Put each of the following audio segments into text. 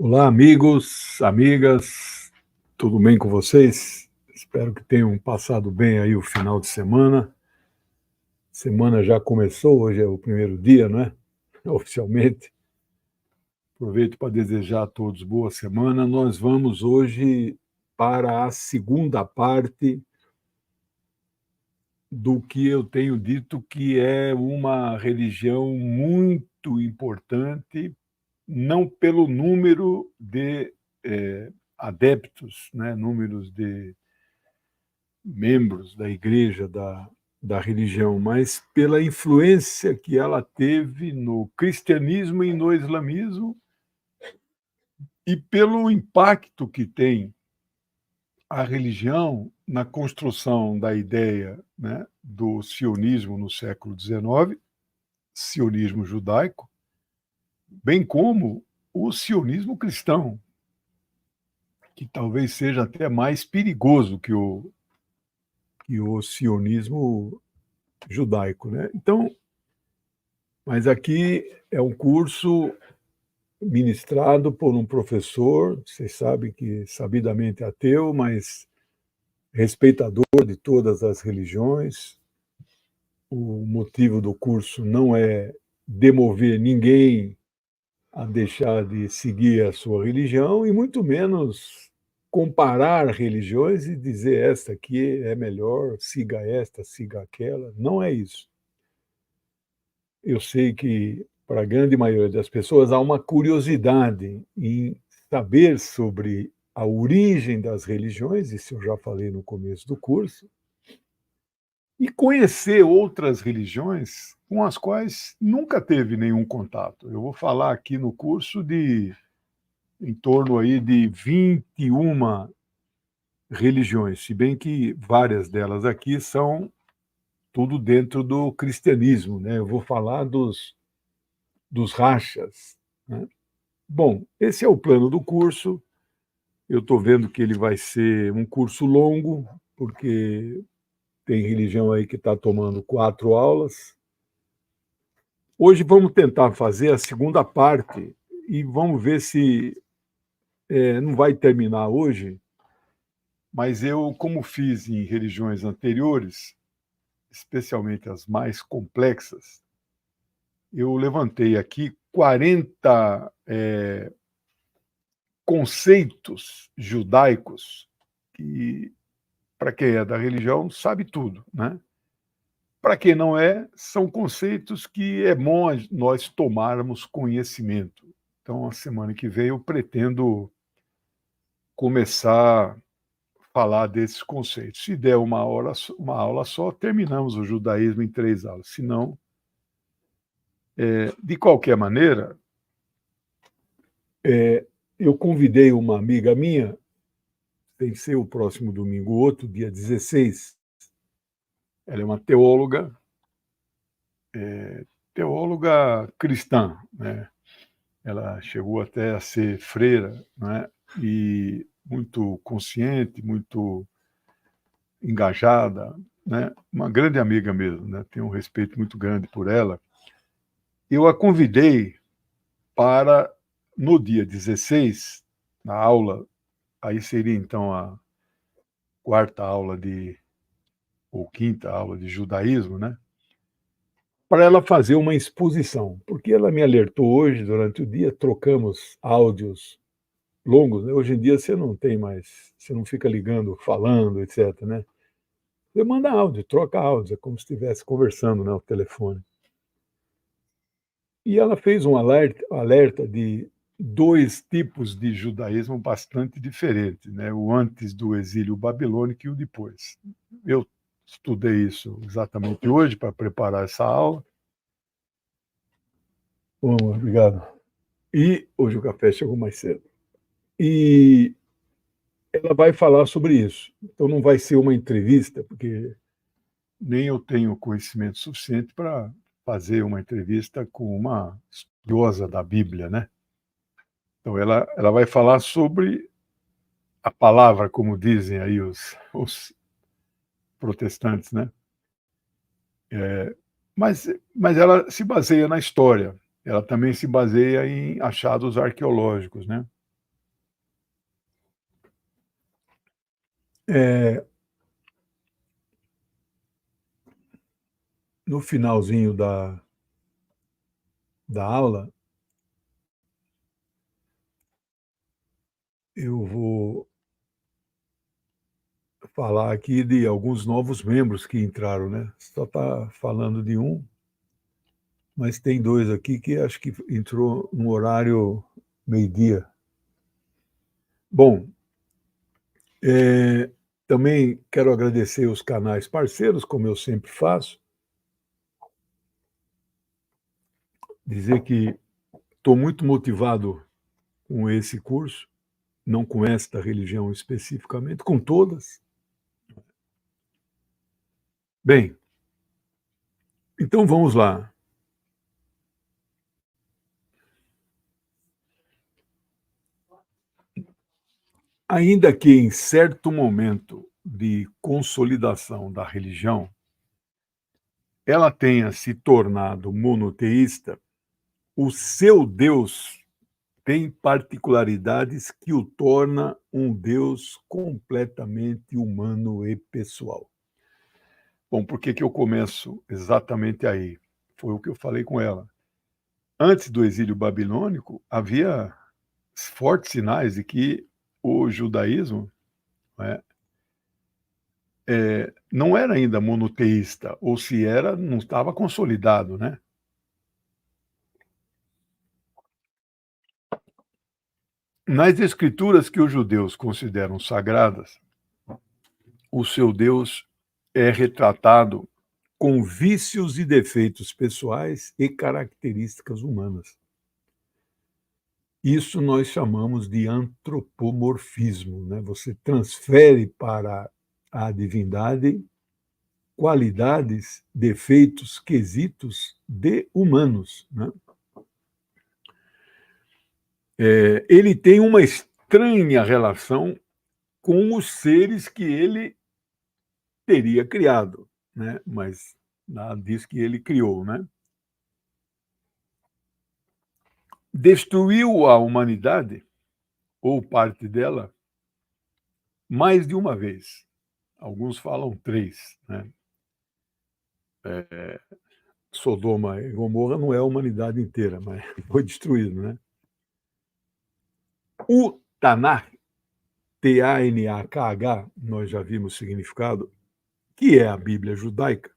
Olá, amigos, amigas, tudo bem com vocês? Espero que tenham passado bem aí o final de semana. Semana já começou, hoje é o primeiro dia, né? Oficialmente. Aproveito para desejar a todos boa semana. Nós vamos hoje para a segunda parte do que eu tenho dito que é uma religião muito importante, não pelo número de adeptos, né, números de membros da igreja, da religião, mas pela influência que ela teve no cristianismo e no islamismo e pelo impacto que tem a religião na construção da ideia, né, do sionismo no século XIX, sionismo judaico, bem como o sionismo cristão, que talvez seja até mais perigoso que o sionismo judaico, né? Então, mas aqui é um curso ministrado por um professor, vocês sabem que sabidamente ateu, mas respeitador de todas as religiões. O motivo do curso não é demover ninguém a deixar de seguir a sua religião e muito menos comparar religiões e dizer esta aqui é melhor, siga esta, siga aquela. Não é isso. Eu sei que, para a grande maioria das pessoas, há uma curiosidade em saber sobre a origem das religiões, isso eu já falei no começo do curso, e conhecer outras religiões com as quais nunca teve nenhum contato. Eu vou falar aqui no curso de em torno aí de 21 religiões, se bem que várias delas aqui são tudo dentro do cristianismo, né? Eu vou falar dos rachas, né? Bom, esse é o plano do curso. Eu estou vendo que ele vai ser um curso longo, porque tem religião aí que está tomando 4 aulas. Hoje vamos tentar fazer a segunda parte e vamos ver se não vai terminar hoje, mas eu, como fiz em religiões anteriores, especialmente as mais complexas, eu levantei aqui 40 conceitos judaicos que, para quem é da religião, sabe tudo, né? Para quem não é, são conceitos que é bom nós tomarmos conhecimento. Então, a semana que vem eu pretendo começar a falar desses conceitos. Se der uma aula só, terminamos o judaísmo em 3 aulas. Se não, de qualquer maneira, eu convidei uma amiga minha, tem que ser o próximo domingo, outro dia 16. Ela é uma teóloga cristã, né? Ela chegou até a ser freira, né? E muito consciente, muito engajada, né? Uma grande amiga mesmo, né? Tenho um respeito muito grande por ela. Eu a convidei para, no dia 16, na aula, aí seria então a quarta aula ou quinta aula de judaísmo, né? Para ela fazer uma exposição, porque ela me alertou hoje, durante o dia, trocamos áudios longos, né? Hoje em dia você não tem mais, você não fica ligando, falando, etc, né? Você manda áudio, troca áudio, é como se estivesse conversando, né, ao telefone. E ela fez um alerta de 2 tipos de judaísmo bastante diferentes, né? O antes do exílio babilônico e o depois. Eu estudei isso exatamente hoje para preparar essa aula. Bom, obrigado. E hoje o café chegou mais cedo. E ela vai falar sobre isso. Então não vai ser uma entrevista, porque nem eu tenho conhecimento suficiente para fazer uma entrevista com uma estudiosa da Bíblia, né? Então ela vai falar sobre a palavra, como dizem aí os protestantes, né? Mas ela se baseia na história. Ela também se baseia em achados arqueológicos, né? No finalzinho da aula, eu vou falar aqui de alguns novos membros que entraram, né. Só está falando de um, mas tem 2 aqui que acho que entrou no horário meio-dia. Bom, também quero agradecer os canais parceiros, como eu sempre faço. Dizer que estou muito motivado com esse curso, não com esta religião especificamente, com todas. Bem, então vamos lá. Ainda que em certo momento de consolidação da religião, ela tenha se tornado monoteísta, o seu Deus tem particularidades que o torna um Deus completamente humano e pessoal. Bom, por que eu começo exatamente aí? Foi o que eu falei com ela. Antes do exílio babilônico, havia fortes sinais de que o judaísmo, né, não era ainda monoteísta, ou se era, não estava consolidado, né? Nas escrituras que os judeus consideram sagradas, o seu Deus é retratado com vícios e defeitos pessoais e características humanas. Isso nós chamamos de antropomorfismo, né? Você transfere para a divindade qualidades, defeitos, quesitos de humanos, né? Ele tem uma estranha relação com os seres que ele teria criado, né? Mas nada diz que ele criou, né? Destruiu a humanidade, ou parte dela, mais de uma vez. Alguns falam 3, né? Sodoma e Gomorra não é a humanidade inteira, mas foi destruído, né? O Tanakh, T-A-N-A-K-H, nós já vimos o significado, que é a Bíblia judaica,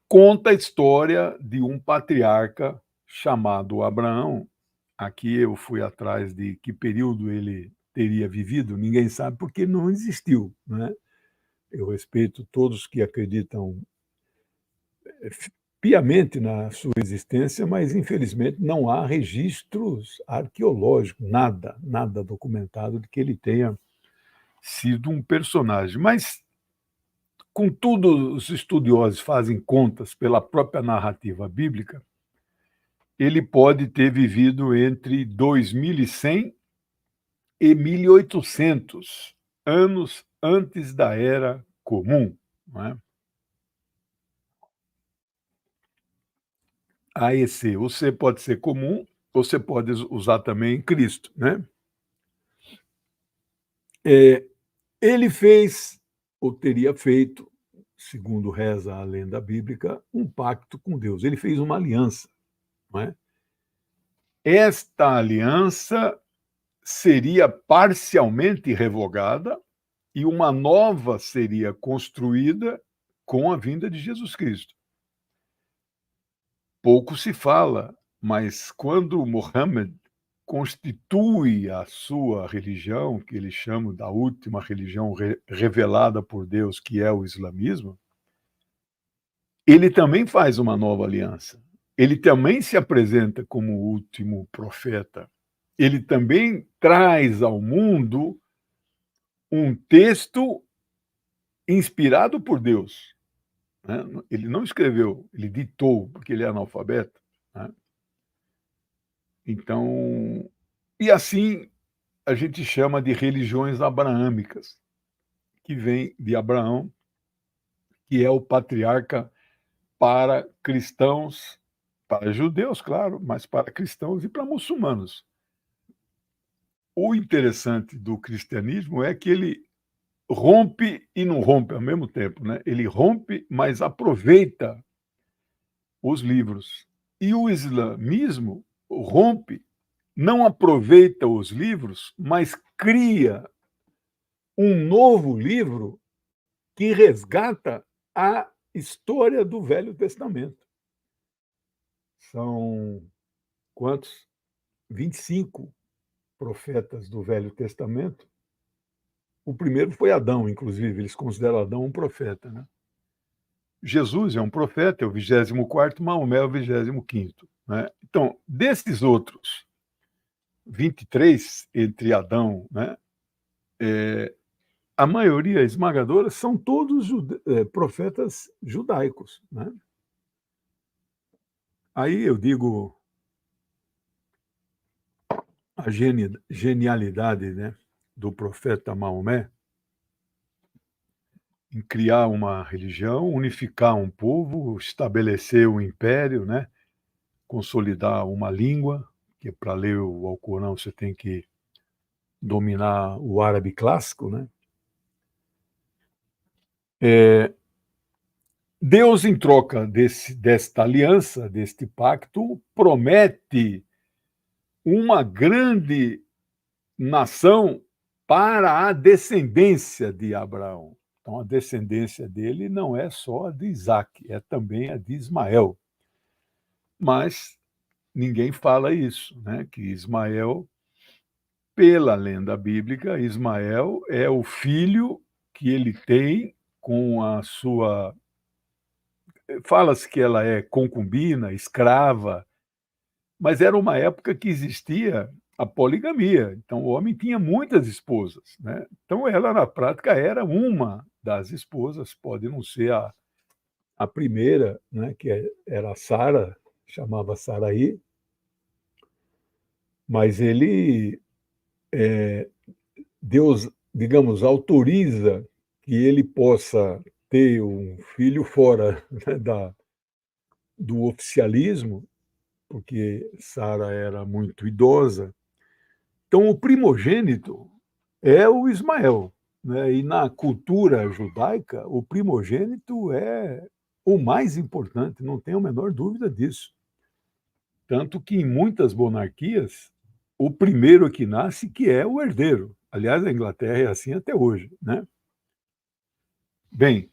conta a história de um patriarca chamado Abraão. Aqui eu fui atrás de que período ele teria vivido, ninguém sabe porque não existiu, né? Eu respeito todos que acreditam piamente na sua existência, mas infelizmente não há registros arqueológicos, nada documentado de que ele tenha sido um personagem. Mas, contudo, os estudiosos fazem contas pela própria narrativa bíblica, ele pode ter vivido entre 2100 e 1800 anos antes da Era Comum, não é? AEC. O C pode ser comum, ou você pode usar também Cristo, né? Ele fez, ou teria feito, segundo reza a lenda bíblica, um pacto com Deus. Ele fez uma aliança, não é? Esta aliança seria parcialmente revogada e uma nova seria construída com a vinda de Jesus Cristo. Pouco se fala, mas quando Mohammed constitui a sua religião, que eles chamam da última religião revelada por Deus, que é o islamismo, ele também faz uma nova aliança. Ele também se apresenta como o último profeta. Ele também traz ao mundo um texto inspirado por Deus, né? Ele não escreveu, ele ditou, porque ele é analfabeto, né? Então, e assim a gente chama de religiões abraâmicas, que vem de Abraão, que é o patriarca para cristãos, para judeus, claro, mas para cristãos e para muçulmanos. O interessante do cristianismo é que ele rompe e não rompe ao mesmo tempo, né? Ele rompe, mas aproveita os livros. E o islamismo rompe, não aproveita os livros, mas cria um novo livro que resgata a história do Velho Testamento. São quantos? 25 profetas do Velho Testamento. O primeiro foi Adão, inclusive, eles consideram Adão um profeta, né? Jesus é um profeta, é o 24º, Maomé é o 25º, né? Então, desses outros 23 entre Adão, né, a maioria esmagadora são todos profetas judaicos, né? Aí eu digo a genialidade, né, do profeta Maomé em criar uma religião, unificar um povo, estabelecer um império, né, consolidar uma língua, que para ler o Alcorão você tem que dominar o árabe clássico, né? Deus, em troca desta aliança, deste pacto, promete uma grande nação para a descendência de Abraão. Então, a descendência dele não é só a de Isaac, é também a de Ismael. Mas ninguém fala isso, né? Que Ismael, pela lenda bíblica, Ismael é o filho que ele tem com a sua. Fala-se que ela é concubina, escrava, mas era uma época que existia a poligamia. Então, o homem tinha muitas esposas, né? Então, ela, na prática, era uma das esposas, pode não ser a primeira, né? Que era a Sara, chamava Saraí, mas Deus, digamos, autoriza que ele possa ter um filho fora, né, do oficialismo, porque Sara era muito idosa. Então, o primogênito é o Ismael, né? E na cultura judaica, o primogênito é o mais importante, não tenho a menor dúvida disso. Tanto que em muitas monarquias, o primeiro que nasce que é o herdeiro. Aliás, a Inglaterra é assim até hoje, né? Bem,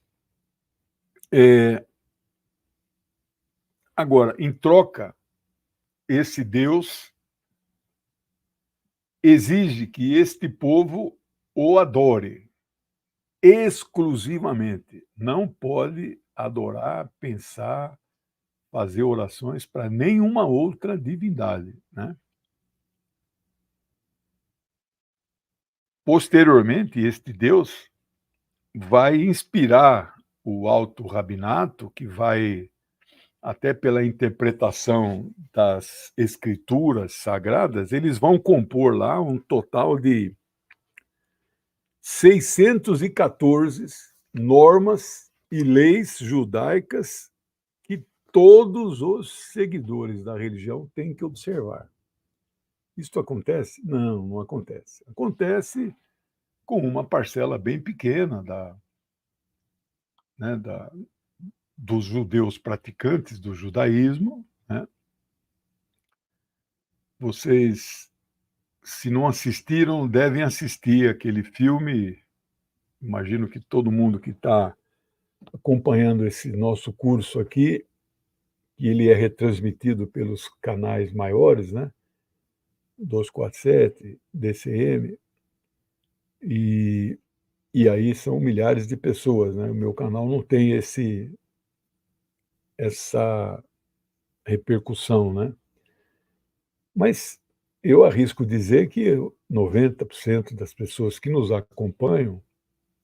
agora, em troca, esse Deus exige que este povo o adore exclusivamente. Não pode adorar, pensar, fazer orações para nenhuma outra divindade, né? Posteriormente, este Deus vai inspirar o alto rabinato, que vai, até pela interpretação das escrituras sagradas, eles vão compor lá um total de 614 normas e leis judaicas que todos os seguidores da religião têm que observar. Isso acontece? Não, não acontece. Acontece com uma parcela bem pequena né, dos judeus praticantes do judaísmo, né? Vocês, se não assistiram, devem assistir aquele filme. Imagino que todo mundo que está acompanhando esse nosso curso aqui, que ele é retransmitido pelos canais maiores, né? 247, DCM, e, e aí são milhares de pessoas, né? O meu canal não tem essa repercussão, né? Mas eu arrisco dizer que 90% das pessoas que nos acompanham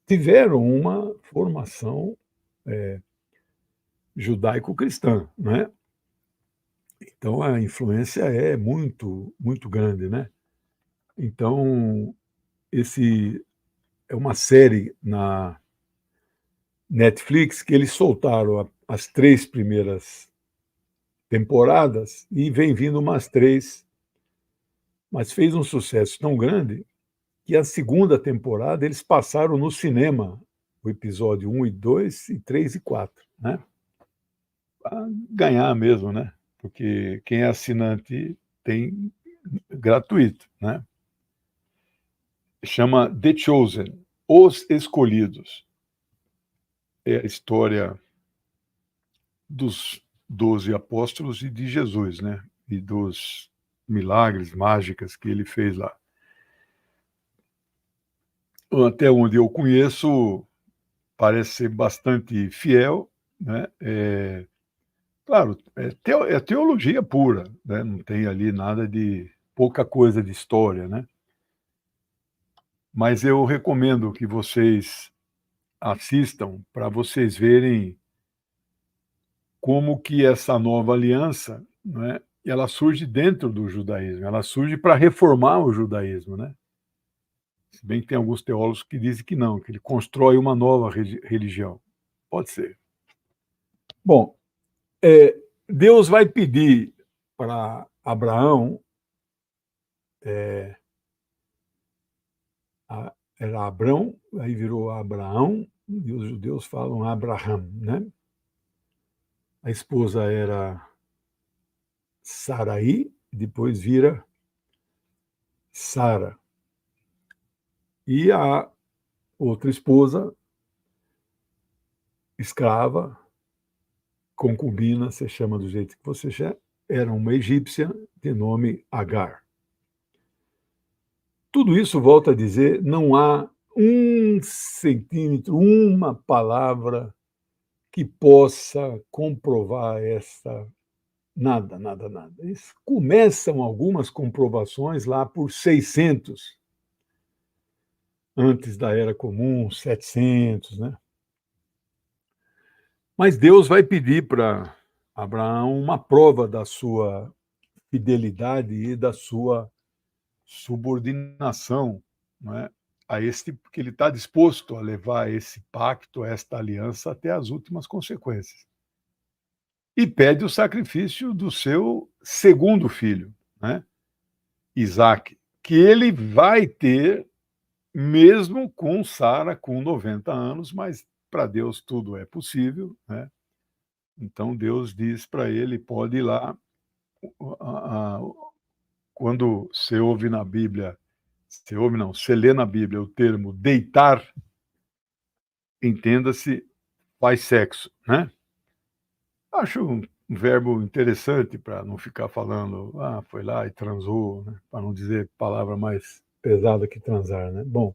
tiveram uma formação judaico-cristã, né? Então a influência é muito, muito grande, né? Então esse é uma série na Netflix que eles soltaram as 3 primeiras temporadas e vem vindo umas 3, mas fez um sucesso tão grande que a segunda temporada eles passaram no cinema, o episódio 1 e 2, e 3 e 4, né? Para ganhar mesmo, né? Porque quem é assinante tem gratuito, né? Chama The Chosen, Os Escolhidos. É a história dos 12 apóstolos e de Jesus, né? E dos milagres, mágicas que ele fez lá. Até onde eu conheço, parece ser bastante fiel, né? Claro, é teologia pura, né? Não tem ali nada de pouca coisa de história, né? Mas eu recomendo que vocês assistam para vocês verem como que essa nova aliança, né, ela surge dentro do judaísmo, ela surge para reformar o judaísmo, né? Se bem que tem alguns teólogos que dizem que não, que ele constrói uma nova religião. Pode ser. Bom, Deus vai pedir para Abraão, era Abrão, aí virou Abraão, e os judeus falam Abraham, né? A esposa era Sarai, depois vira Sara. E a outra esposa, escrava, concubina, você chama do jeito que você quer, era uma egípcia de nome Agar. Tudo isso, volto a dizer, não há um centímetro, uma palavra que possa comprovar essa. Nada, nada, nada. Começam algumas comprovações lá por 600, antes da Era Comum, 700, né? Mas Deus vai pedir para Abraão uma prova da sua fidelidade e da sua subordinação, não é? A esse, porque ele está disposto a levar esse pacto, esta aliança até as últimas consequências. E pede o sacrifício do seu segundo filho, né? Isaac, que ele vai ter mesmo com Sara com 90 anos, mas para Deus tudo é possível, né? Então Deus diz para ele, pode ir lá. Quando você ouve na Bíblia, você lê na Bíblia o termo deitar, entenda-se, faz sexo, né? Acho um verbo interessante para não ficar falando, foi lá e transou, né? Para não dizer palavra mais pesada que transar, né? Bom,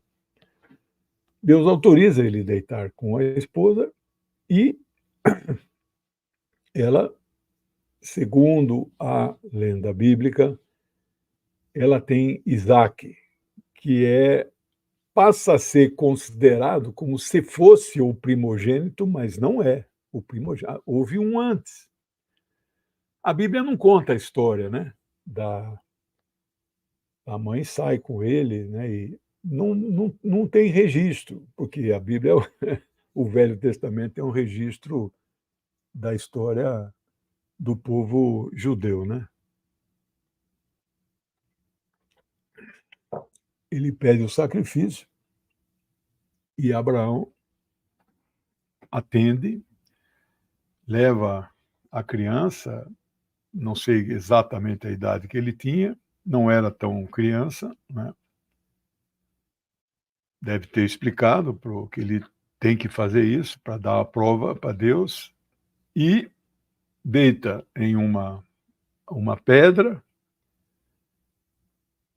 Deus autoriza ele deitar com a esposa e ela, segundo a lenda bíblica, ela tem Isaac, que passa a ser considerado como se fosse o primogênito, mas não é o primogênito. Houve um antes. A Bíblia não conta a história, né? A mãe sai com ele, né? E não tem registro, porque a Bíblia, o Velho Testamento, é um registro da história do povo judeu, né? Ele pede o sacrifício e Abraão atende, leva a criança, não sei exatamente a idade que ele tinha, não era tão criança, né? Deve ter explicado que ele tem que fazer isso para dar a prova para Deus e deita em uma pedra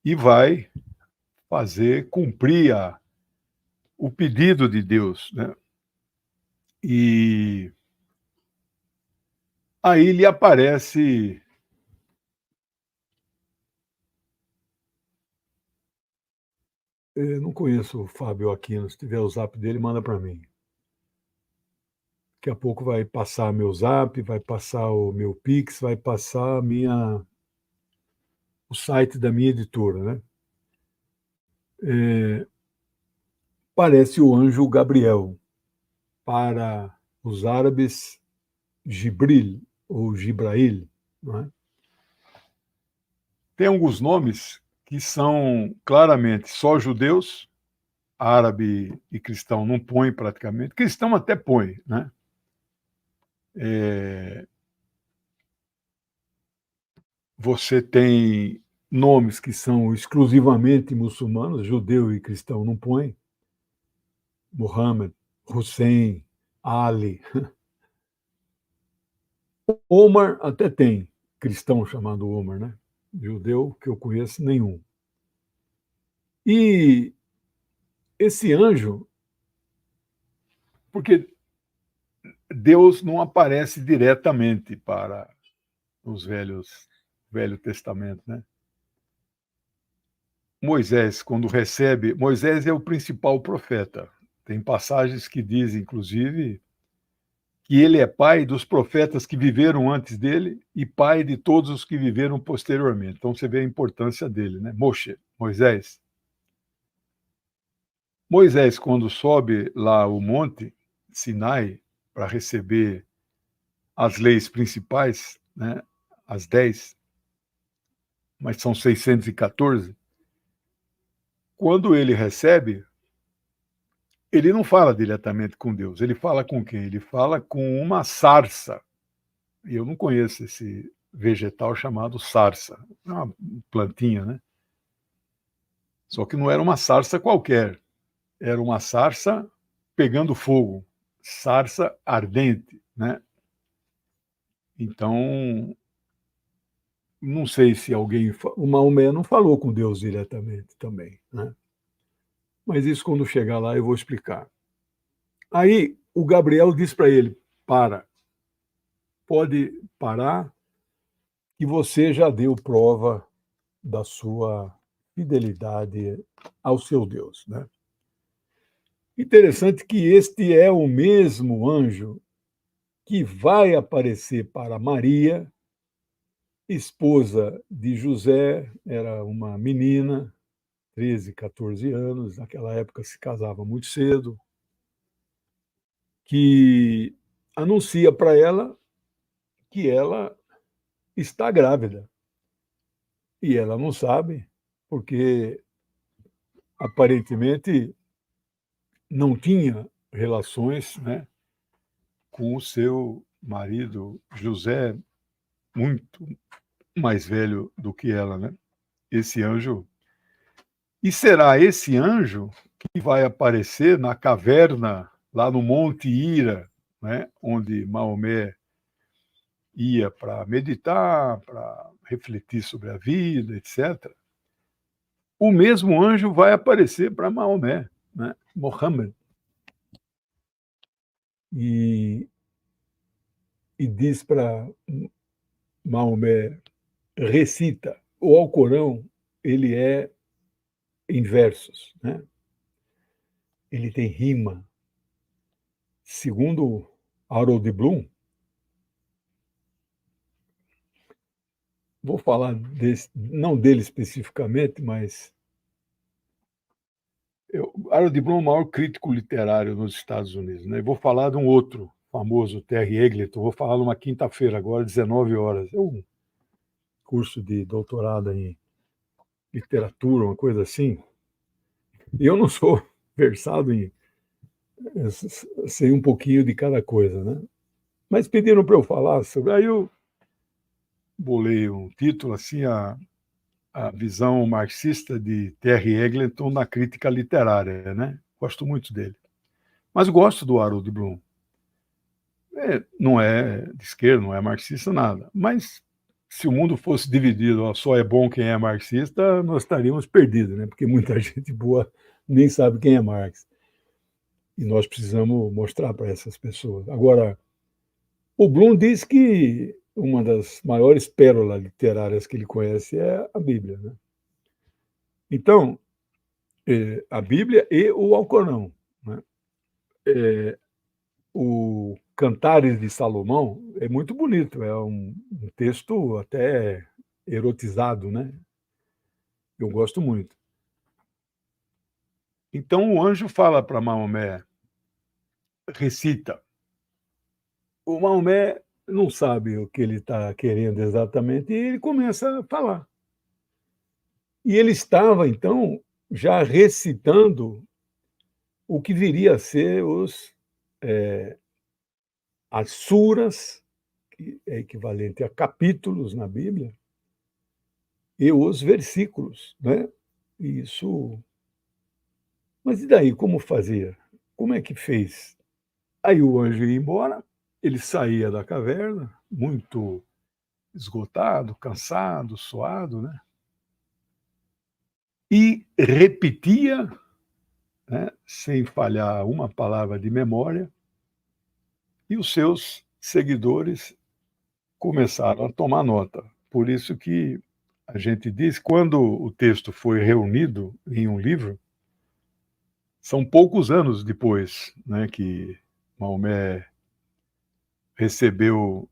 e vai fazer cumprir o pedido de Deus, né? E aí lhe aparece eu não conheço o Fábio Aquino, se tiver o zap dele, manda para mim. Daqui a pouco vai passar meu zap, vai passar o meu Pix, vai passar o site da minha editora, né? Parece o anjo Gabriel, para os árabes, Gibril ou Gibrail, não é? Tem alguns nomes que são claramente só judeus, árabe e cristão não põe praticamente, cristão até põe, né? Você tem nomes que são exclusivamente muçulmanos, judeu e cristão não põe, Muhammad, Hussein, Ali. Omar até tem, cristão chamado Omar, né? Judeu que eu conheço nenhum. E esse anjo, porque Deus não aparece diretamente para os Velho Testamento, né? Moisés, quando recebe, Moisés é o principal profeta. Tem passagens que dizem, inclusive, que ele é pai dos profetas que viveram antes dele e pai de todos os que viveram posteriormente. Então você vê a importância dele, né? Moisés. Moisés, quando sobe lá o monte Sinai para receber as leis principais, né? As 10, mas são 614. Quando ele recebe, ele não fala diretamente com Deus, ele fala com quem? Ele fala com uma sarça. E eu não conheço esse vegetal chamado sarça, é uma plantinha, né? Só que não era uma sarça qualquer, era uma sarça pegando fogo, sarça ardente, né? Então, não sei se alguém. O Maomé não falou com Deus diretamente também, né? Mas isso, quando chegar lá, eu vou explicar. Aí, o Gabriel diz para ele: para, pode parar, que você já deu prova da sua fidelidade ao seu Deus, né? Interessante que este é o mesmo anjo que vai aparecer para Maria, esposa de José, era uma menina, 13, 14 anos, naquela época se casava muito cedo, que anuncia para ela que ela está grávida. E ela não sabe, porque aparentemente não tinha relações, né, com o seu marido José, muito mais velho do que ela, né? Esse anjo. E será esse anjo que vai aparecer na caverna, lá no Monte Hira, né, onde Maomé ia para meditar, para refletir sobre a vida, etc. O mesmo anjo vai aparecer para Maomé, né, Mohammed, e, e diz para Maomé, recita. O Alcorão, ele é em versos, né? Ele tem rima. Segundo Harold Bloom, vou falar desse, não dele especificamente, mas Harold Bloom é o maior crítico literário nos Estados Unidos, né? Vou falar de um outro famoso, Terry Eagleton, vou falar numa quinta-feira agora, 19 horas. É um curso de doutorado em literatura, uma coisa assim. E eu não sou versado em, sei um pouquinho de cada coisa, né? Mas pediram para eu falar sobre. Aí eu bolei um título assim, a visão marxista de Terry Eagleton na crítica literária, né? Gosto muito dele. Mas gosto do Harold Bloom. Não é de esquerda, não é marxista, nada. Mas se o mundo fosse dividido, ó, só é bom quem é marxista, nós estaríamos perdidos, né? Porque muita gente boa nem sabe quem é Marx. E nós precisamos mostrar para essas pessoas. Agora, o Bloom diz que uma das maiores pérolas literárias que ele conhece é a Bíblia, né? Então, a Bíblia e o Alcorão, né? O Cantares de Salomão é muito bonito, é um texto até erotizado, né? Eu gosto muito. Então o anjo fala para Maomé, recita. O Maomé não sabe o que ele está querendo exatamente e ele começa a falar. E ele estava, então, já recitando o que viria a ser as suras, que é equivalente a capítulos na Bíblia, e os versículos, né. Isso, mas e daí, como fazia? Como é que fez? Aí o anjo ia embora, ele saía da caverna, muito esgotado, cansado, suado, né, e repetia, né, sem falhar uma palavra de memória, e os seus seguidores começaram a tomar nota. Por isso que a gente diz, quando o texto foi reunido em um livro, são poucos anos depois, né, que Maomé recebeu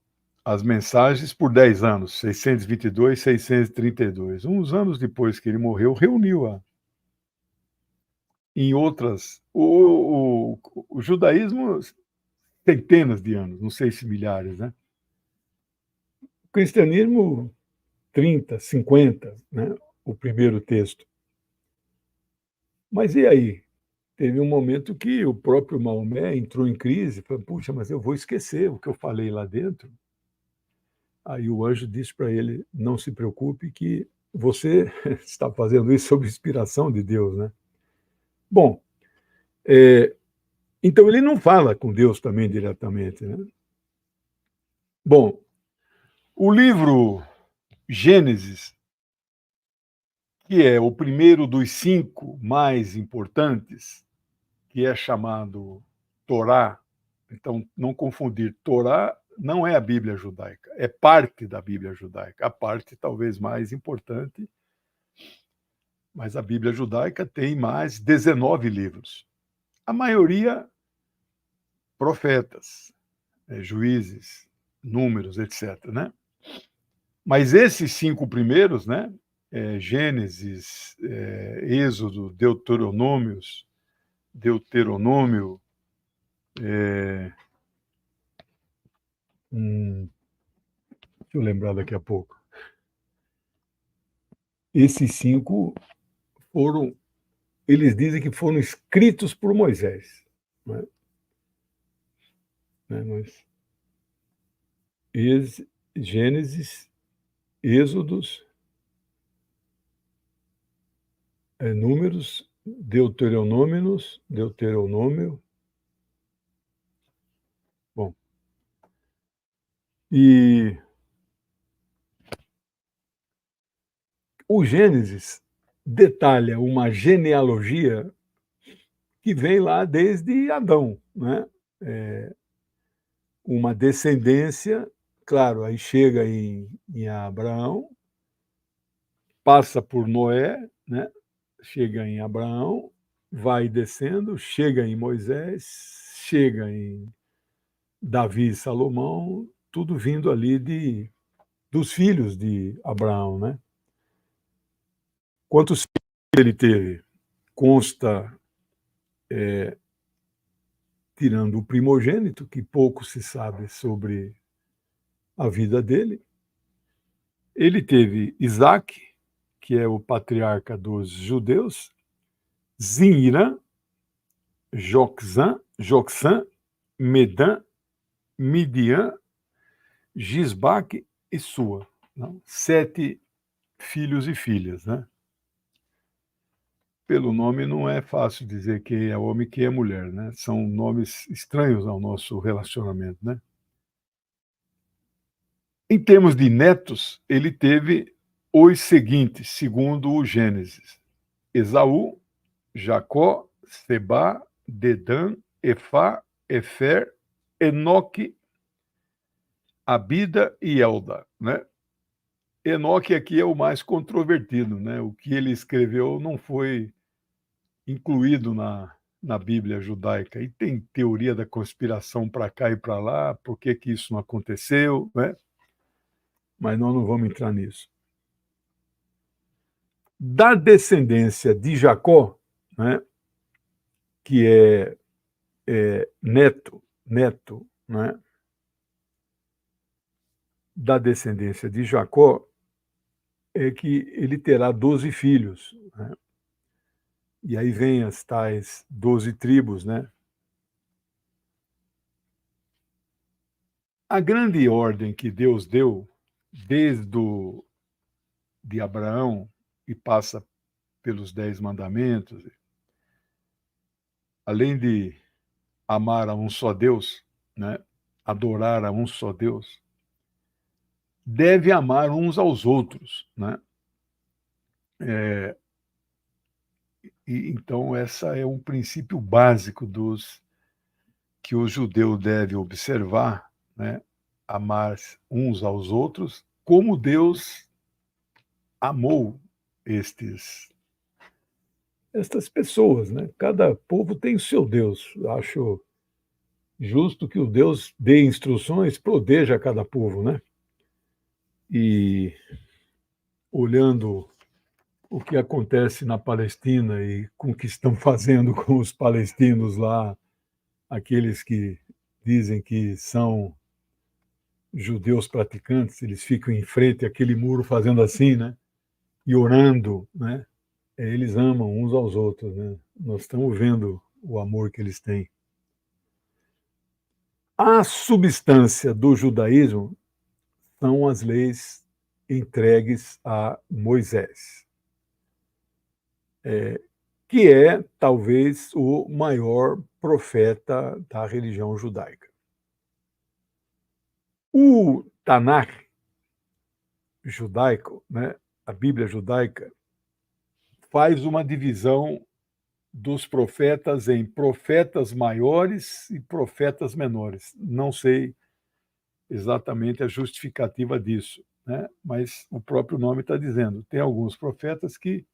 as mensagens por 10 anos, 622, 632. Uns anos depois que ele morreu, reuniu-a em outras. O judaísmo, centenas de anos, não sei se milhares, né? O cristianismo, 30, 50, né? O primeiro texto. Mas e aí? Teve um momento que o próprio Maomé entrou em crise, falou: puxa, mas eu vou esquecer o que eu falei lá dentro. Aí o anjo disse para ele: não se preocupe, que você está fazendo isso sob inspiração de Deus, né? Bom, então ele não fala com Deus também diretamente, né? Bom, o livro Gênesis, que é o primeiro dos 5 mais importantes, que é chamado Torá. Então, não confundir, Torá não é a Bíblia judaica, é parte da Bíblia judaica, a parte talvez mais importante, mas a Bíblia judaica tem mais 19 livros. A maioria profetas, juízes, números, etc., né? Mas esses 5 primeiros, né? Gênesis, Êxodo, Deuteronômio, deixa eu lembrar daqui a pouco. Esses 5 foram, eles dizem que foram escritos por Moisés, né? Mas Gênesis, Êxodos, Números, Deuteronômio. Bom, e o Gênesis detalha uma genealogia que vem lá desde Adão, né? Uma descendência, claro, aí chega em Abraão, passa por Noé, né? Chega em Abraão, vai descendo, chega em Moisés, chega em Davi e Salomão, tudo vindo ali dos filhos de Abraão, né? Quantos filhos ele teve? Consta, tirando o primogênito, que pouco se sabe sobre a vida dele. Ele teve Isaac, que é o patriarca dos judeus, Zinrã, Joxã, Medã, Midian, Gisbaque e Sua. Não? 7 filhos e filhas, né? Pelo nome não é fácil dizer quem é homem e quem é mulher, né? São nomes estranhos ao nosso relacionamento, né? Em termos de netos, ele teve os seguintes, segundo o Gênesis: Esaú, Jacó, Sebá, Dedã, Efá, Efer, Enoque, Abida e Elda, né? Enoque aqui é o mais controvertido, né? O que ele escreveu não foi incluído na Bíblia judaica. E tem teoria da conspiração para cá e para lá, por que que isso não aconteceu, né? Mas nós não vamos entrar nisso. Da descendência de Jacó, né, que neto, né, da descendência de Jacó, é que ele terá 12 filhos, né? E aí vem as tais 12 tribos, né? A grande ordem que Deus deu, desde de Abraão, e passa pelos 10 mandamentos, além de amar a um só Deus, né? Adorar a um só Deus, deve amar uns aos outros, né? E então essa é um princípio básico dos que o judeu deve observar, né? Amar uns aos outros como Deus amou estas pessoas, né? Cada povo tem o seu Deus. Acho justo que o Deus dê instruções, proteja cada povo, né? E olhando o que acontece na Palestina e com o que estão fazendo com os palestinos lá, aqueles que dizem que são judeus praticantes, eles ficam em frente àquele muro fazendo assim, né? E orando, né? Eles amam uns aos outros, né? Nós estamos vendo o amor que eles têm. A substância do judaísmo são as leis entregues a Moisés, que é talvez o maior profeta da religião judaica. O Tanakh judaico, né, a Bíblia judaica, faz uma divisão dos profetas em profetas maiores e profetas menores. Não sei exatamente a justificativa disso, né? Mas o próprio nome está dizendo. Tem alguns profetas que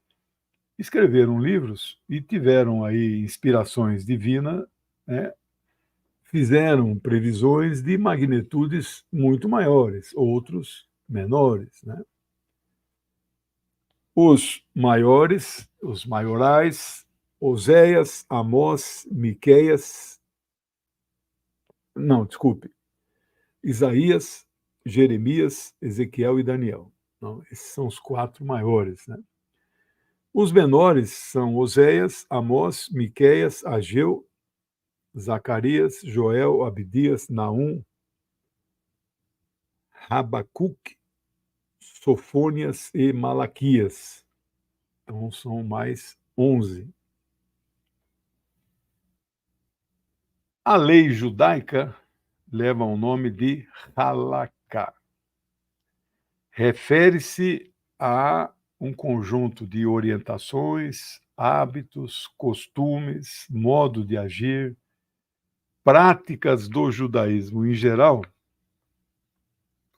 escreveram livros e tiveram aí inspirações divinas, né? Fizeram previsões de magnitudes muito maiores, outros menores, né? Os maiores, os maiorais, Oséias, Amós, Miqueias, não, desculpe, Isaías, Jeremias, Ezequiel e Daniel. Não, esses são os 4 maiores, né? Os menores são Oséias, Amós, Miqueias, Ageu, Zacarias, Joel, Abdias, Naum, Rabacuque, Sofônias e Malaquias. Então são mais 11. A lei judaica leva o nome de Halaká. Refere-se a um conjunto de orientações, hábitos, costumes, modo de agir, práticas do judaísmo em geral,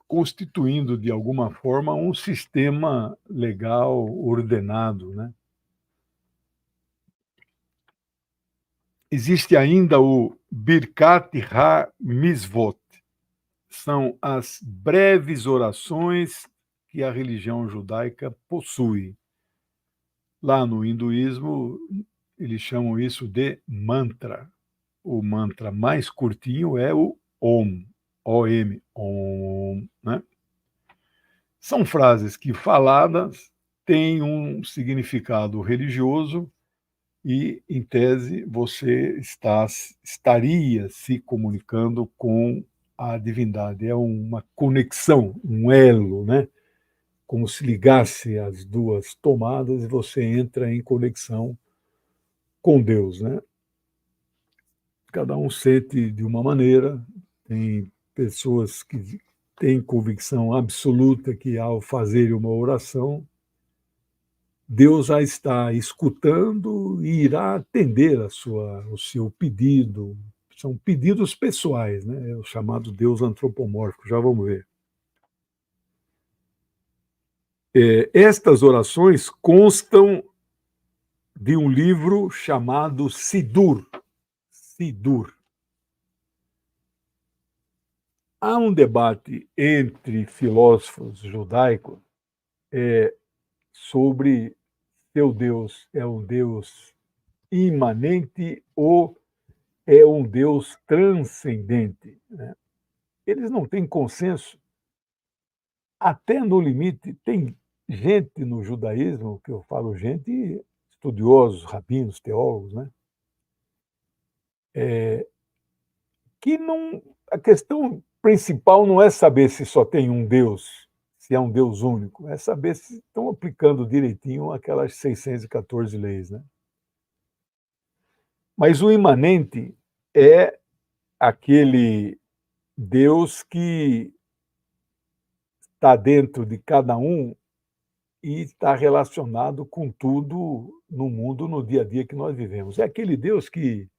constituindo de alguma forma um sistema legal ordenado, né? Existe ainda o Birkat HaMizvot, são as breves orações que a religião judaica possui. Lá no hinduísmo, eles chamam isso de mantra. O mantra mais curtinho é o Om, O-M, Om, né? São frases que, faladas, têm um significado religioso e, em tese, você estaria se comunicando com a divindade. É uma conexão, um elo, né? Como se ligasse as duas tomadas e você entra em conexão com Deus, né? Cada um sente de uma maneira, tem pessoas que têm convicção absoluta que ao fazer uma oração, Deus já está escutando e irá atender o seu pedido. São pedidos pessoais, né? É o chamado Deus antropomórfico, já vamos ver. Estas orações constam de um livro chamado Sidur. Sidur. Há um debate entre filósofos judaicos sobre se o Deus é um Deus imanente ou é um Deus transcendente, né? Eles não têm consenso. Até no limite, tem gente no judaísmo, que eu falo gente, estudiosos, rabinos, teólogos, né, que não, a questão principal não é saber se só tem um Deus, se é um Deus único, é saber se estão aplicando direitinho aquelas 614 leis, né. Mas o imanente é aquele Deus que está dentro de cada um e está relacionado com tudo no mundo, no dia a dia que nós vivemos. É aquele Deus que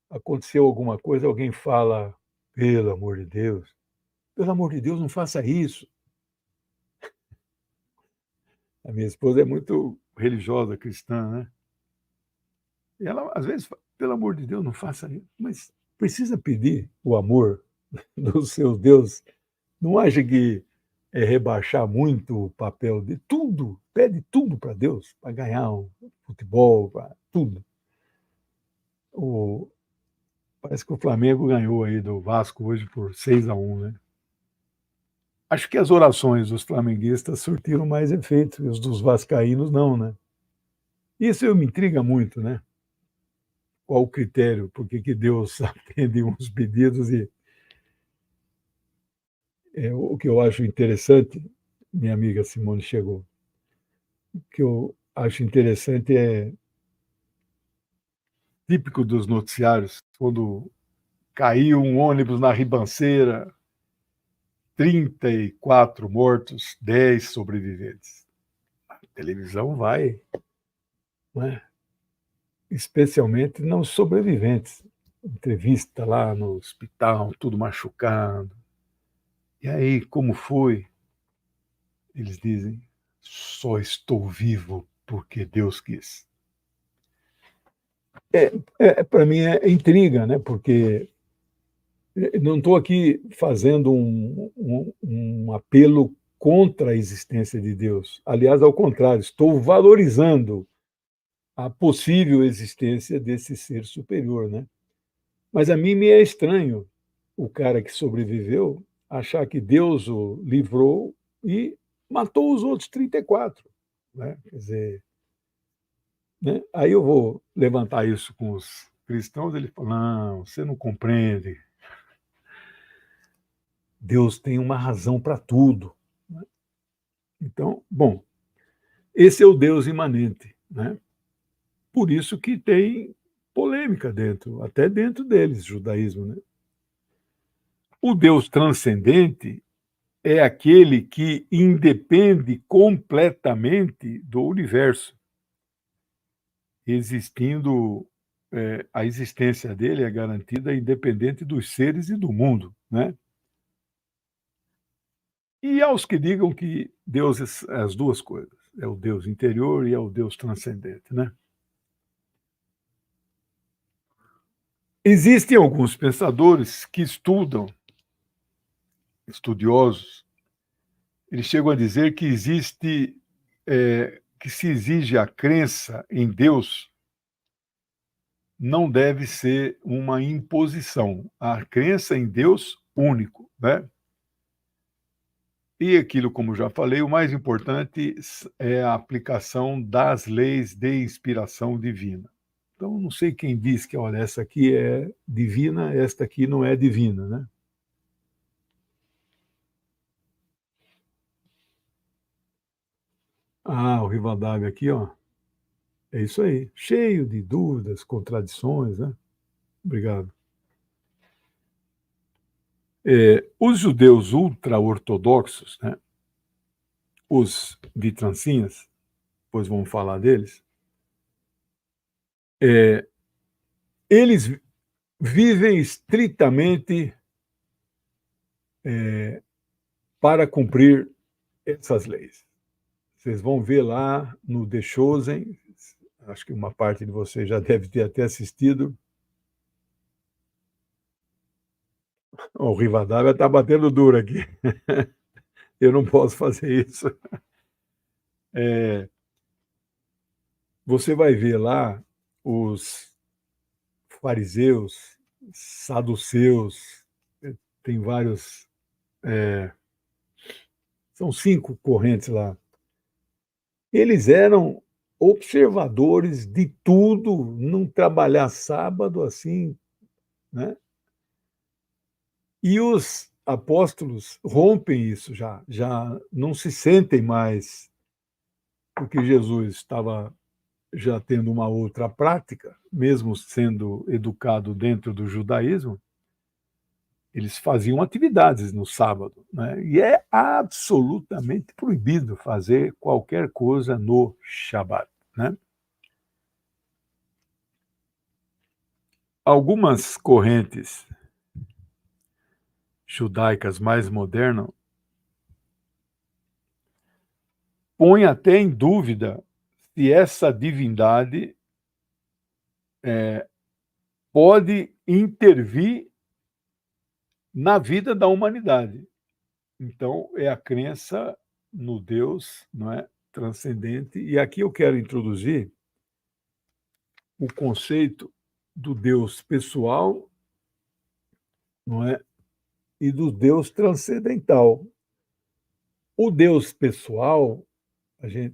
aconteceu alguma coisa, alguém fala: pelo amor de Deus, não faça isso". A minha esposa é muito religiosa, cristã, né, e ela às vezes fala: "Pelo amor de Deus, não faça isso", mas precisa pedir o amor do seu Deus. Não acha que é rebaixar muito o papel de tudo, pede tudo para Deus, para ganhar um futebol, para tudo. O Parece que o Flamengo ganhou aí do Vasco hoje por 6-1, né. Acho que as orações dos flamenguistas surtiram mais efeito e os dos vascaínos não, né. Isso me intriga muito, né. Qual o critério? Por que que Deus atende uns pedidos e o que eu acho interessante, minha amiga Simone chegou, o que eu acho interessante é típico dos noticiários, quando caiu um ônibus na ribanceira, 34 mortos, 10 sobreviventes. A televisão vai, né, especialmente nos sobreviventes. Entrevista lá no hospital, tudo machucado. E aí, como foi? Eles dizem: "Só estou vivo porque Deus quis". Para mim é intriga, né, porque não estou aqui fazendo um apelo contra a existência de Deus. Aliás, ao contrário, estou valorizando a possível existência desse ser superior, né. Mas a mim me é estranho o cara que sobreviveu achar que Deus o livrou e matou os outros 34, né. Quer dizer, né, aí eu vou levantar isso com os cristãos, ele fala: "Não, você não compreende, Deus tem uma razão para tudo". Então, bom, esse é o Deus imanente, né. Por isso que tem polêmica dentro, até dentro deles, judaísmo, né. O Deus transcendente é aquele que independe completamente do universo, existindo, a existência dele é garantida independente dos seres e do mundo, né. E aos que digam que Deus é as 2 coisas, é o Deus interior e é o Deus transcendente, né. Existem alguns pensadores que estudiosos, eles chegam a dizer que existe, que se exige a crença em Deus, não deve ser uma imposição, a crença em Deus único, né. E aquilo, como já falei, o mais importante é a aplicação das leis de inspiração divina. Então, não sei quem diz que: "Olha, essa aqui é divina, esta aqui não é divina", né. Ah, o Rivadavia aqui, ó, é isso aí, cheio de dúvidas, contradições, né. Obrigado. Os judeus ultra-ortodoxos, né, os vitrancinhas, depois vamos falar deles, eh, eles vivem estritamente, eh, para cumprir essas leis. Vocês vão ver lá no The Chosen, acho que uma parte de vocês já deve ter até assistido. Ó, o Rivadavia está batendo duro aqui. Eu não posso fazer isso. Eh, Você vai ver lá os fariseus, saduceus, tem vários, são 5 correntes lá. Eles eram observadores de tudo, não trabalhar sábado, assim, né. E os apóstolos rompem isso já não se sentem mais, porque Jesus estava já tendo uma outra prática, mesmo sendo educado dentro do judaísmo, eles faziam atividades no sábado, né? E é absolutamente proibido fazer qualquer coisa no Shabat, né? Algumas correntes judaicas mais modernas põem até em dúvida se essa divindade pode intervir na vida da humanidade. Então, é a crença no Deus, não é, transcendente. E aqui eu quero introduzir o conceito do Deus pessoal, não é, e do Deus transcendental. O Deus pessoal,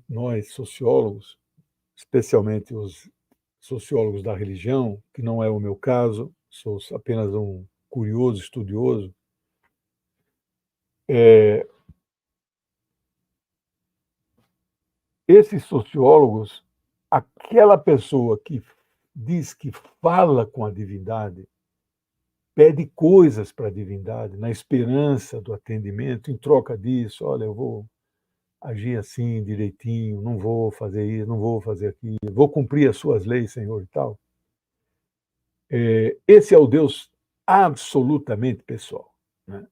nós sociólogos, especialmente os sociólogos da religião, que não é o meu caso, sou apenas um curioso estudioso, esses sociólogos, aquela pessoa que diz que fala com a divindade, pede coisas para a divindade, na esperança do atendimento, em troca disso, olha, eu vou agir assim direitinho, não vou fazer isso, não vou fazer aquilo, vou cumprir as suas leis, Senhor, e tal. Esse é o Deus absolutamente pessoal, né?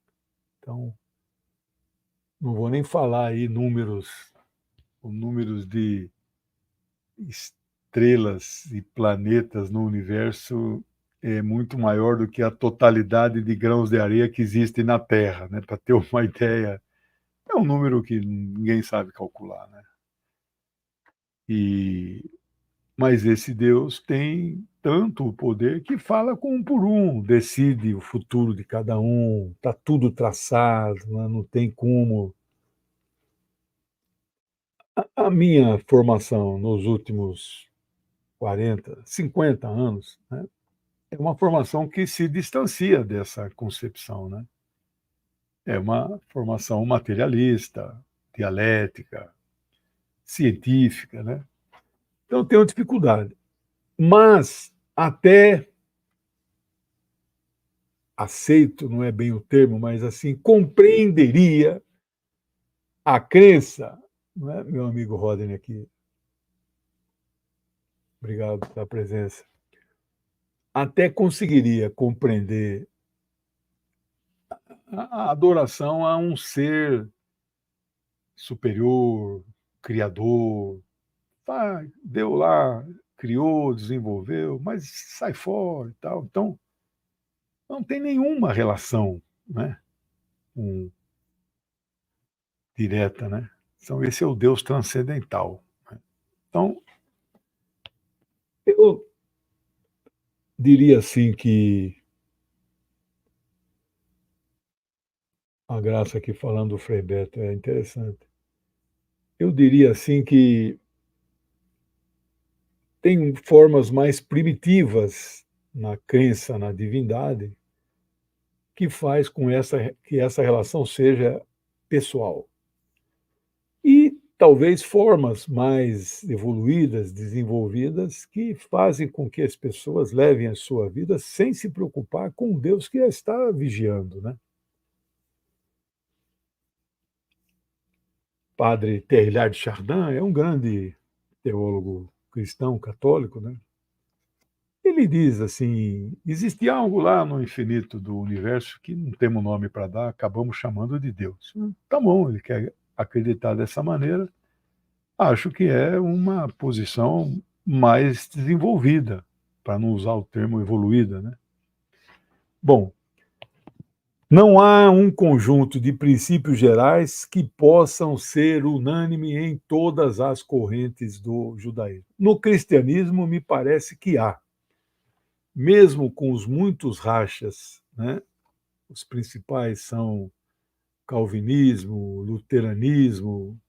Então, não vou nem falar aí números de estrelas e planetas no universo é muito maior do que a totalidade de grãos de areia que existe na Terra, né? Para ter uma ideia, é um número que ninguém sabe calcular, né? E mas esse Deus tem tanto o poder que fala com um por um, decide o futuro de cada um, está tudo traçado, né? Não tem como. A minha formação nos últimos 40, 50 anos, né, é uma formação que se distancia dessa concepção, né? É uma formação materialista, dialética, científica, né? Então eu tenho dificuldade. Mas até aceito, não é bem o termo, mas assim, compreenderia a crença, não é, meu amigo Rodney aqui, obrigado pela presença, até conseguiria compreender a adoração a um ser superior, criador, tá, deu lá, criou, desenvolveu, mas sai fora e tal. Então, não tem nenhuma relação, né, um, direta, né? Então, esse é o Deus transcendental, né? Então, eu diria assim que a graça aqui falando do Frei Beto é interessante. Eu diria assim que tem formas mais primitivas na crença na divindade que faz com que essa relação seja pessoal. E talvez formas mais evoluídas, desenvolvidas, que fazem com que as pessoas levem a sua vida sem se preocupar com Deus que a está vigiando, né? Padre Teilhard de Chardin é um grande teólogo cristão católico, né? Ele diz assim: existe algo lá no infinito do universo que não temos nome para dar, acabamos chamando de Deus. Tá bom, ele quer acreditar dessa maneira. Acho que é uma posição mais desenvolvida, para não usar o termo evoluída, né? Bom, não há um conjunto de princípios gerais que possam ser unânime em todas as correntes do judaísmo. No cristianismo, me parece que há, mesmo com os muitos rachas, né? Os principais são calvinismo, luteranismo,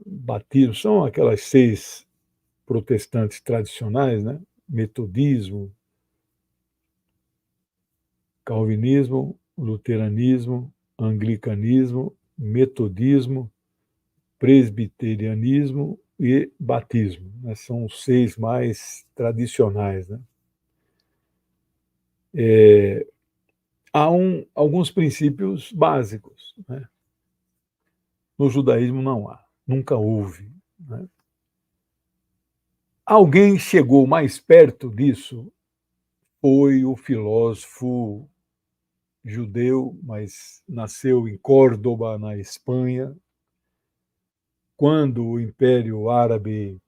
batismo, são aquelas 6 protestantes tradicionais, né? Metodismo, calvinismo, luteranismo, anglicanismo, metodismo, presbiterianismo e batismo, né? São os 6 mais tradicionais, né? Há alguns princípios básicos, né? No judaísmo não há, nunca houve, né? Alguém chegou mais perto disso, foi o filósofo judeu, mas nasceu em Córdoba, na Espanha, quando o Império Árabe,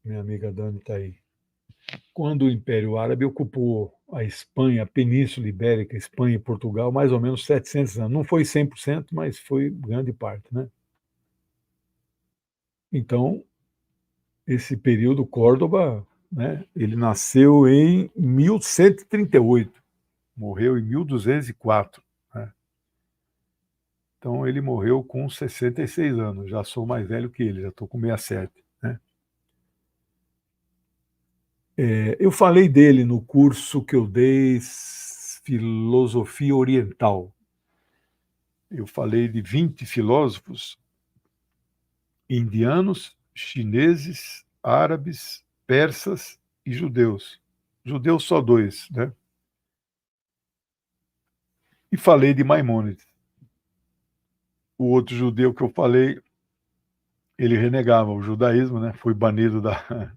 minha amiga Dani está aí, quando o Império Árabe ocupou a Espanha, a Península Ibérica, Espanha e Portugal, mais ou menos 700 anos. Não foi 100%, mas foi grande parte, né? Então, esse período Córdoba, né, ele nasceu em 1138, morreu em 1204, né? Então, ele morreu com 66 anos, já sou mais velho que ele, já estou com 67, né? Eu falei dele no curso que eu dei, Filosofia Oriental. Eu falei de 20 filósofos indianos, chineses, árabes, persas e judeus. Judeus só 2, né? E falei de Maimônides. O outro judeu que eu falei, ele renegava o judaísmo, né? Foi banido da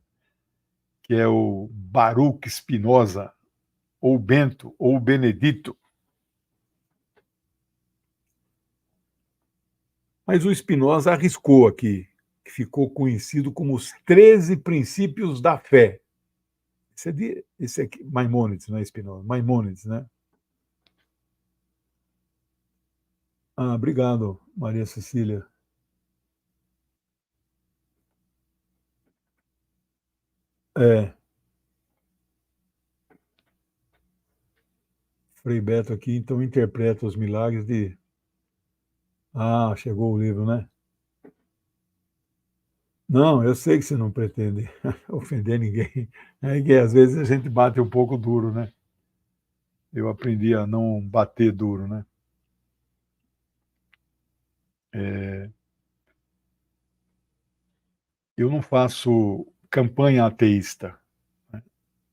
que é o Baruch Spinoza, ou Bento, ou Benedito. Mas o Spinoza arriscou aqui, que ficou conhecido como os 13 princípios da fé. Esse aqui, Maimônides, não é Spinoza, Maimônides, né? Ah, obrigado, Maria Cecília. É, Frei Beto aqui, então interpreta os milagres de. Ah, chegou o livro, né? Não, eu sei que você não pretende ofender ninguém. É que às vezes a gente bate um pouco duro, né? Eu aprendi a não bater duro, né? É, eu não faço campanha ateísta, né?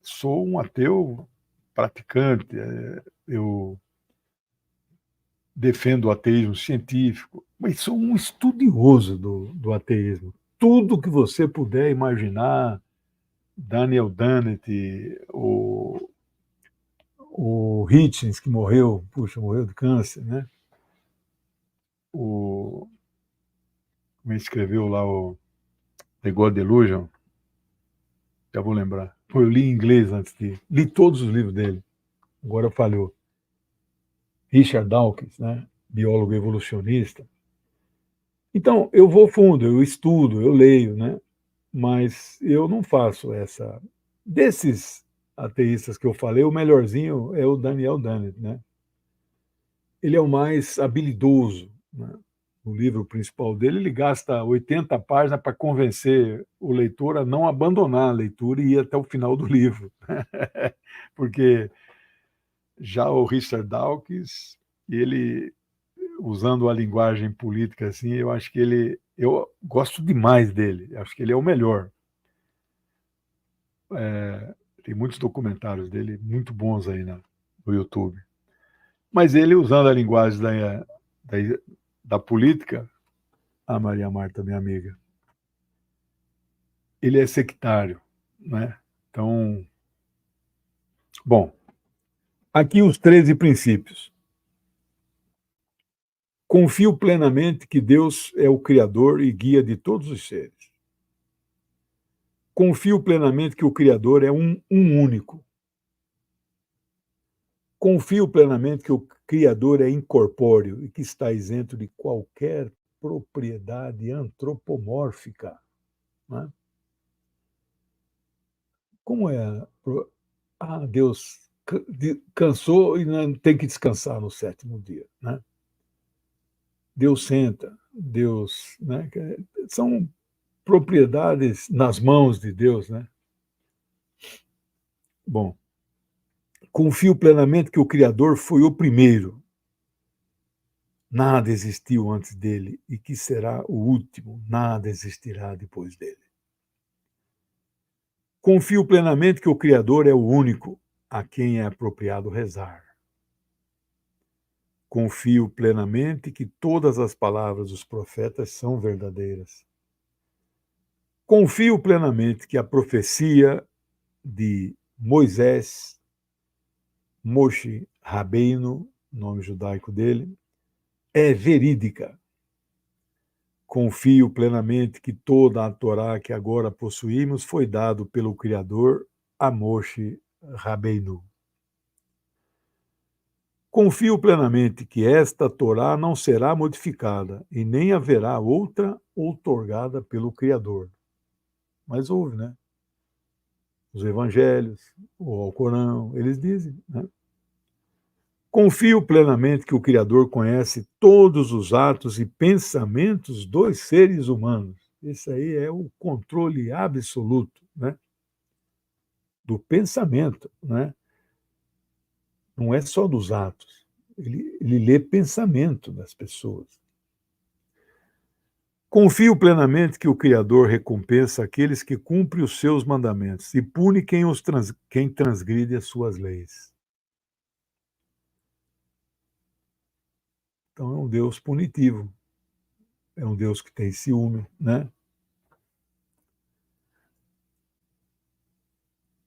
Sou um ateu praticante. Eu defendo o ateísmo científico, mas sou um estudioso do ateísmo. Tudo que você puder imaginar, Daniel Dennett, o Hitchens, que morreu, puxa, morreu de câncer, né? O, como ele escreveu lá o The God Delusion, já vou lembrar. Eu li em inglês antes de. Li todos os livros dele, agora falhou. Richard Dawkins, né? Biólogo evolucionista. Então, eu vou fundo, eu estudo, eu leio, né? Mas eu não faço essa. Desses ateístas que eu falei, o melhorzinho é o Daniel Dennett, né? Ele é o mais habilidoso, né? No livro principal dele, ele gasta 80 páginas para convencer o leitor a não abandonar a leitura e ir até o final do livro. Porque já o Richard Dawkins, ele, usando a linguagem política assim, eu acho que eu gosto demais dele, acho que ele é o melhor. Tem muitos documentários dele muito bons aí no YouTube. Mas ele, usando a linguagem da, da política, a Maria Marta, minha amiga, ele é sectário, né? Então, bom, aqui os 13 princípios. Confio plenamente que Deus é o Criador e guia de todos os seres. Confio plenamente que o Criador é um único. Confio plenamente que o Criador é incorpóreo e que está isento de qualquer propriedade antropomórfica. Né? Como é? Deus cansou e tem que descansar no sétimo dia. Né? Deus senta, Deus, né? São propriedades nas mãos de Deus, né? Bom, confio plenamente que o Criador foi o primeiro. Nada existiu antes dele e que será o último. Nada existirá depois dele. Confio plenamente que o Criador é o único a quem é apropriado rezar. Confio plenamente que todas as palavras dos profetas são verdadeiras. Confio plenamente que a profecia de Moisés, Moshe Rabbeinu, nome judaico dele, é verídica. Confio plenamente que toda a Torá que agora possuímos foi dado pelo Criador a Moshe Rabbeinu. Confio plenamente que esta Torá não será modificada e nem haverá outra outorgada pelo Criador. Mas houve, né? Os evangelhos, o Alcorão, eles dizem, né? Confio plenamente que o Criador conhece todos os atos e pensamentos dos seres humanos. Esse aí é o controle absoluto, né? Do pensamento, né? Não é só dos atos. Ele lê pensamento das pessoas. Confio plenamente que o Criador recompensa aqueles que cumprem os seus mandamentos e pune quem transgride as suas leis. Então é um Deus punitivo, é um Deus que tem ciúme, né?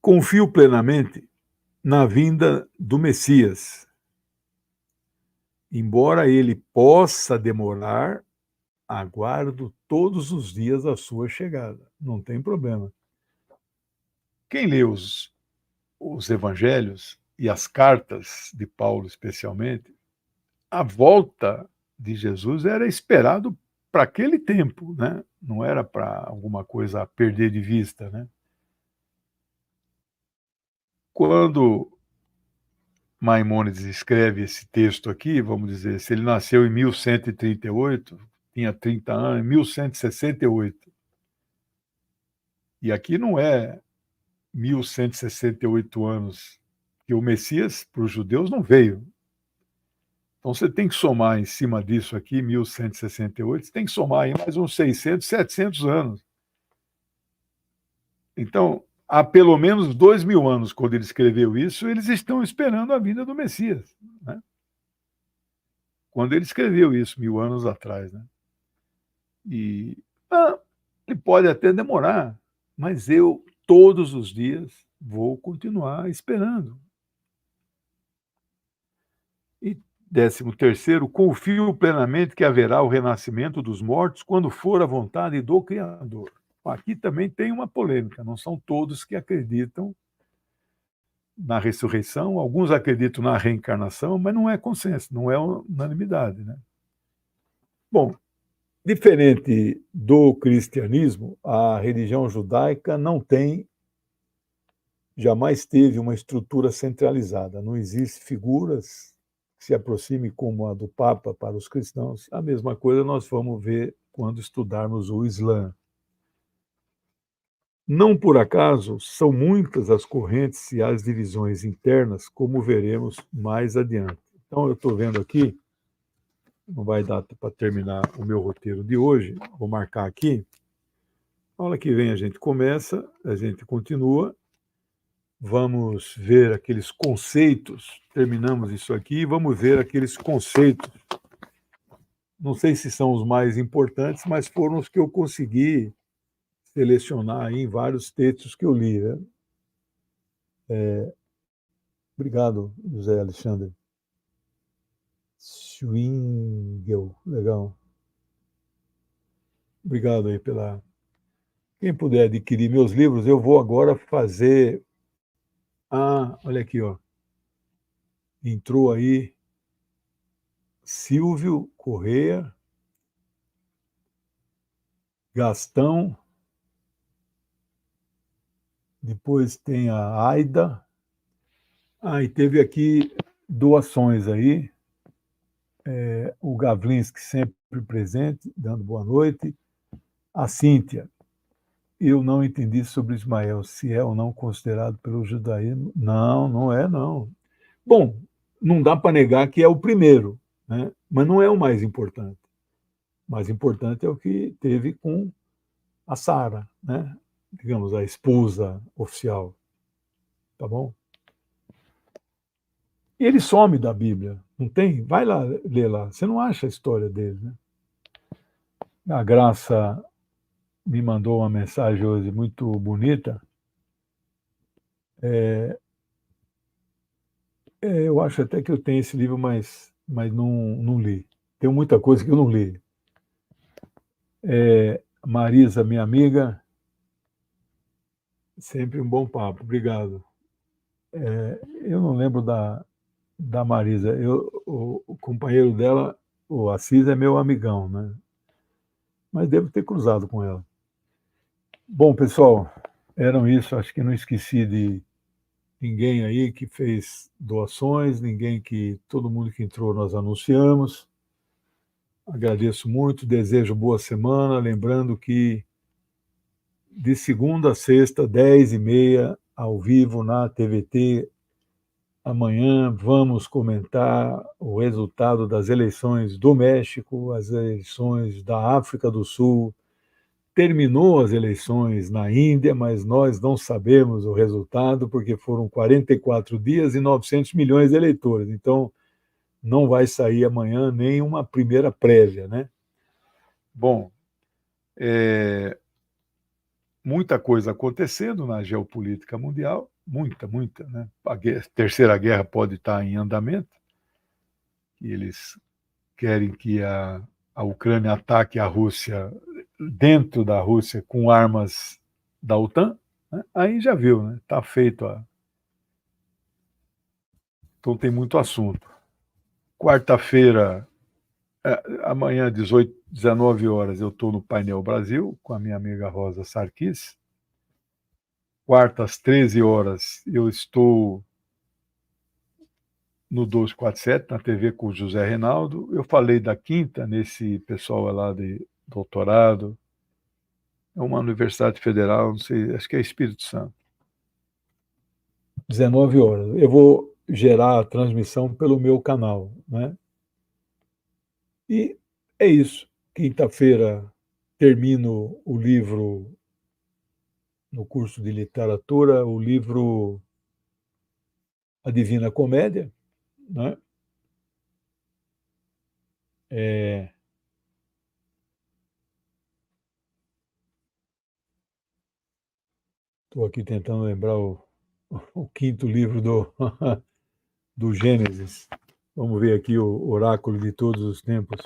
Confio plenamente na vinda do Messias. Embora ele possa demorar, aguardo todos os dias a sua chegada. Não tem problema. Quem lê os evangelhos e as cartas de Paulo, especialmente, a volta de Jesus era esperado para aquele tempo, né? Não era para alguma coisa a perder de vista, né? Quando Maimônides escreve esse texto aqui, vamos dizer, se ele nasceu em 1138, tinha 30 anos, em 1168. E aqui não é 1168 anos, que o Messias, para os judeus, não veio. Então você tem que somar em cima disso aqui, 1168, você tem que somar aí mais uns 600, 700 anos. Então, há pelo menos 2000 anos, quando ele escreveu isso, eles estão esperando a vinda do Messias, né? Quando ele escreveu isso, 1000 anos atrás, né? E ele pode até demorar, mas eu, todos os dias, vou continuar esperando. E 13º, confio plenamente que haverá o renascimento dos mortos quando for a vontade do Criador. Aqui também tem uma polêmica, não são todos que acreditam na ressurreição, alguns acreditam na reencarnação, mas não é consenso, não é unanimidade, né? Bom, diferente do cristianismo, a religião judaica não tem, jamais teve uma estrutura centralizada. Não existe figuras que se aproxime como a do Papa para os cristãos. A mesma coisa nós vamos ver quando estudarmos o Islã. Não por acaso, são muitas as correntes e as divisões internas, como veremos mais adiante. Então, eu estou vendo aqui, não vai dar para terminar o meu roteiro de hoje, vou marcar aqui. A aula que vem a gente começa, a gente continua, vamos ver aqueles conceitos, terminamos isso aqui, vamos ver aqueles conceitos. Não sei se são os mais importantes, mas foram os que eu consegui selecionar aí em vários textos que eu li, né? Obrigado, José Alexandre. Schwingel, legal. Obrigado aí pela... Quem puder adquirir meus livros, eu vou agora fazer... olha aqui, ó. Entrou aí Silvio Correia, Gastão, depois tem a Aida. E teve aqui doações aí. o Gavlinski sempre presente, dando boa noite. A Cíntia, eu não entendi sobre Ismael, se é ou não considerado pelo judaísmo. Não, não é, não. Bom, não dá para negar que é o primeiro, né? Mas não é o mais importante. O mais importante é o que teve com a Sara, né? Digamos, a esposa oficial, tá bom? E ele some da Bíblia, não tem? Vai lá ler lá, você não acha a história dele, né? A Graça me mandou uma mensagem hoje muito bonita. Eu acho até que eu tenho esse livro, mas não li. Tem muita coisa que eu não li. Marisa, minha amiga, sempre um bom papo, obrigado. Eu não lembro da Marisa, o companheiro dela, o Assis, é meu amigão, né? Mas devo ter cruzado com ela. Bom, pessoal, eram isso, acho que não esqueci de ninguém aí que fez doações, todo mundo que entrou nós anunciamos. Agradeço muito, desejo boa semana, lembrando que de segunda a sexta, 10h30, ao vivo na TVT, amanhã vamos comentar o resultado das eleições do México, as eleições da África do Sul. Terminou as eleições na Índia, mas nós não sabemos o resultado, porque foram 44 dias e 900 milhões de eleitores. Então, não vai sair amanhã nem uma primeira prévia, né? Bom, muita coisa acontecendo na geopolítica mundial, muita, né? Terceira guerra pode estar em andamento, e eles querem que a Ucrânia ataque a Rússia dentro da Rússia com armas da OTAN, né? Aí já viu, né? Está feito Então tem muito assunto. Quarta-feira, amanhã, 19 horas, eu estou no Painel Brasil com a minha amiga Rosa Sarkis. Quarta, às 13 horas, eu estou no 247, na TV com o José Reinaldo. Eu falei da quinta, nesse pessoal lá de doutorado. É uma universidade federal, não sei, acho que é Espírito Santo. 19 horas. Eu vou gerar a transmissão pelo meu canal, né? E é isso. Quinta-feira termino o livro no curso de literatura, o livro A Divina Comédia, né? Estou aqui tentando lembrar o quinto livro do Gênesis. Vamos ver aqui o oráculo de todos os tempos.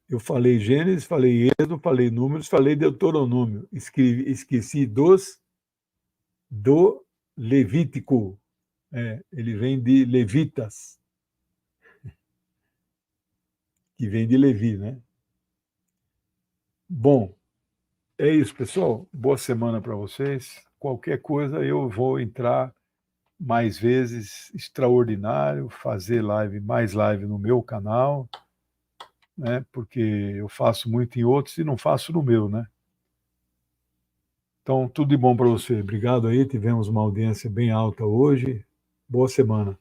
Eu falei Gênesis, falei Êxodo, falei Números, falei Deuteronômio. Esqueci do Levítico. Ele vem de Levitas, que vem de Levi, né? Bom, é isso, pessoal. Boa semana para vocês. Qualquer coisa eu vou entrar mais vezes, extraordinário, fazer mais live no meu canal, né? Porque eu faço muito em outros e não faço no meu, né? Então, tudo de bom para você. Obrigado aí, tivemos uma audiência bem alta hoje. Boa semana.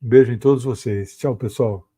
Um beijo em todos vocês. Tchau, pessoal.